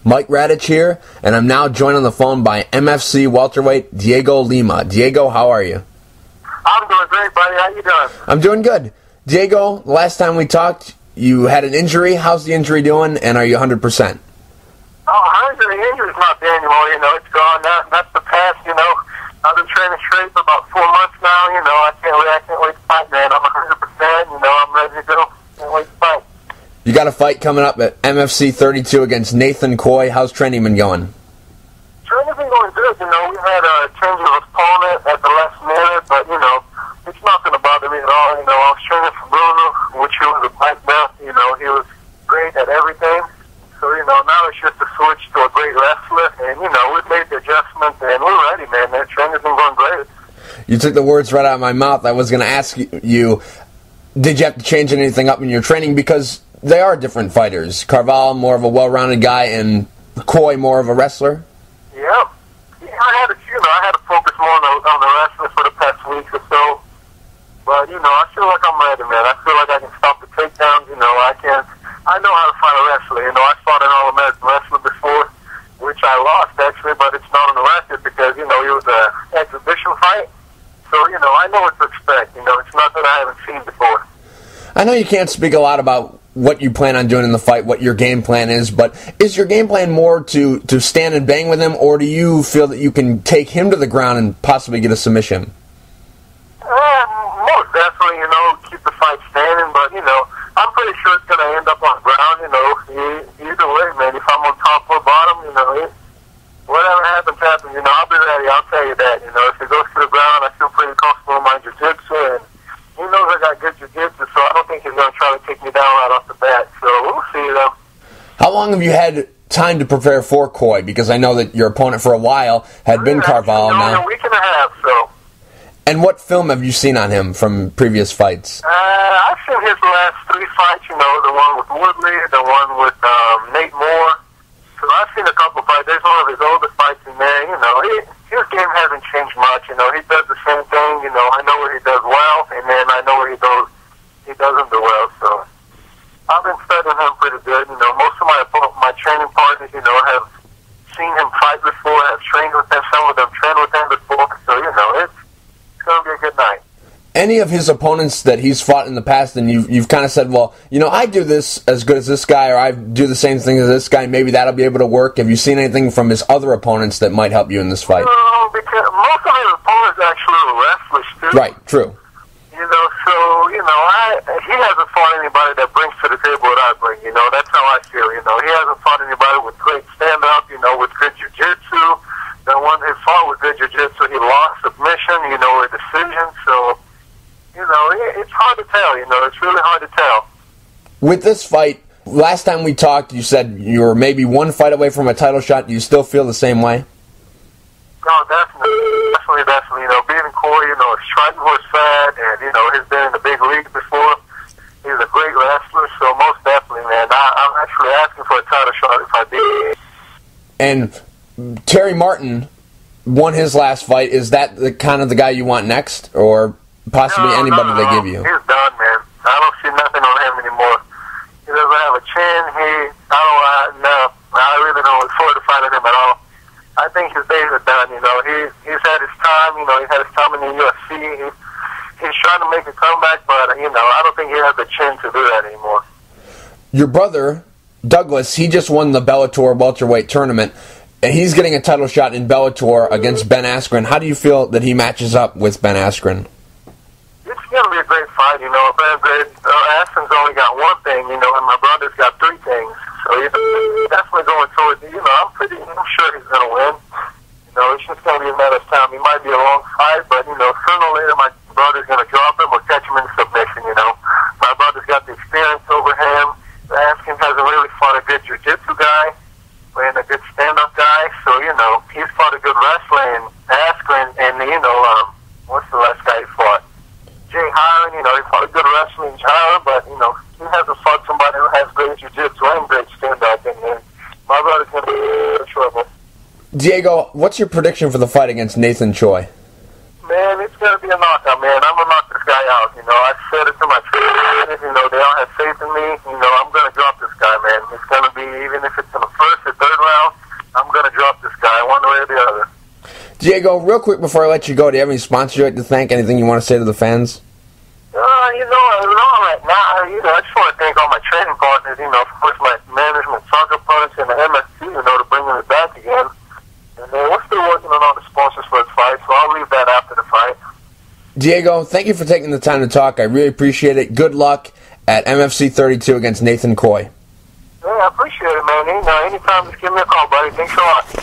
Mike Radich here, and I'm now joined on the phone by MFC Welterweight Dhiego Lima. Dhiego, how are you? I'm doing great, buddy. How you doing? I'm doing good. Dhiego, last time we talked, you had an injury. How's the injury doing, and are you 100%? Oh, the injury's not there anymore. It's gone. That's the past. I've been training straight for about 4 months now. I can't wait to fight, man. I'm 100%. I'm ready to go. Can't wait to fight. You got a fight coming up at MFC 32 against Nathan Coy. How's training been going? Training's been going good. We had a change of opponent at the last minute, but it's not going to bother me at all. I was training for Bruno, which he was a black belt. He was great at everything. So now it's just a switch to a great wrestler, and we've made the adjustment, and we're ready, man. That training's been going great. You took the words right out of my mouth. I was going to ask you, did you have to change anything up in your training? Because they are different fighters. Carvalho, more of a well-rounded guy, and Coy, more of a wrestler. Yeah, I had to focus more on the wrestling for the past week or so. But I feel like I'm ready, man. I feel like I can stop the takedowns. I know how to fight a wrestler. I fought an All-American wrestler before, which I lost actually, but it's not on the record because it was an exhibition fight. So I know what to expect. It's nothing I haven't seen before. I know you can't speak a lot about what you plan on doing in the fight, what your game plan is, but is your game plan more to stand and bang with him, or do you feel that you can take him to the ground and possibly get a submission? Most definitely, keep the fight standing, but, I'm pretty sure it's going to end up on the ground, either way, man. If I'm on top or bottom, whatever happens, happens, I'll be ready, I'll tell you that, if it goes to the ground, I feel pretty comfortable in my jiu-jitsu, and he knows I got good jiu-jitsu, so I don't think he's going to try to take me down right off the bat. So we'll see, though. How long have you had time to prepare for Coy? Because I know that your opponent for a while had been Carvalho now. A week and a half, so. And what film have you seen on him from previous fights? I've seen his last 3 fights, the one with Woodley, the one with Nate Moore. So I've seen a couple fights. There's one of his older fights in there. His game hasn't changed much. He does the same thing. I know where he does well, and then I know where he doesn't do well. So I've been studying him pretty good. Most of my training partners, have seen him fight before, have trained with him. Some of them trained with him before. So it's going to be a good night. Any of his opponents that he's fought in the past, and you've kind of said, well, I do this as good as this guy, or I do the same thing as this guy, maybe that'll be able to work. Have you seen anything from his other opponents that might help you in this fight? No, because most of his opponents actually are wrestlers, too. Right, true. He hasn't fought anybody that brings to the table what I bring, that's how I feel, he hasn't fought anybody with great stand-up, with good jiu-jitsu. The one he fought with good jiu-jitsu, he lost submission, a decision, so... it's hard to tell, it's really hard to tell. With this fight, last time we talked, you said you were maybe one fight away from a title shot. Do you still feel the same way? No, definitely. Beating Coy, striking horse fat, and, he's been in the big league before. He's a great wrestler, so most definitely, man. I'm actually asking for a title shot if I did. And Terry Martin won his last fight. Is that the kind of the guy you want next, or possibly anybody they give you? He's done, man. I don't see nothing on him anymore. He doesn't have a chin. I really don't look forward to fighting him at all. I think his days are done. He's had his time. He had his time in the UFC. He's trying to make a comeback, but I don't think he has the chin to do that anymore. Your brother Douglas, he just won the Bellator welterweight tournament, and he's getting a title shot in Bellator against Ben Askren. How do you feel that he matches up with Ben Askren? It's going to be a great fight, Askren's only got one thing, and my brother's got 3 things. So he's definitely going towards, I'm sure he's going to win. It's just going to be a matter of time. It might be a long fight, but, sooner or later my brother's going to drop him or catch him in submission, My brother's got the experience over him. Askren hasn't really fought a good jiu-jitsu guy and a good stand-up guy. So, he's fought a good wrestler in Askren, and, what's the last guy he fought? Jay Hiron, he fought a good wrestler in Hiron, but, he hasn't fought somebody who has great jiu-jitsu and great stand-up, and my brother's going to be in trouble. Dhiego, what's your prediction for the fight against Nathan Coy? Man, it's going to be a knockout, man. I'm going to knock this guy out. I said it to my trainers. They all have faith in me. I'm going to drop this guy, man. It's going to be, even if it's in the first or third round, Dhiego, real quick before I let you go, do you have any sponsors you'd like to thank? Anything you want to say to the fans? Right now, I just want to thank all my training partners, of course, my management, Soccer Punch, and the MFC, to bring me back again. And we're still working on all the sponsors for the fight, so I'll leave that after the fight. Dhiego, thank you for taking the time to talk. I really appreciate it. Good luck at MFC 32 against Nathan Coy. Yeah, I appreciate it, man. Anytime, just give me a call, buddy. Thanks a lot.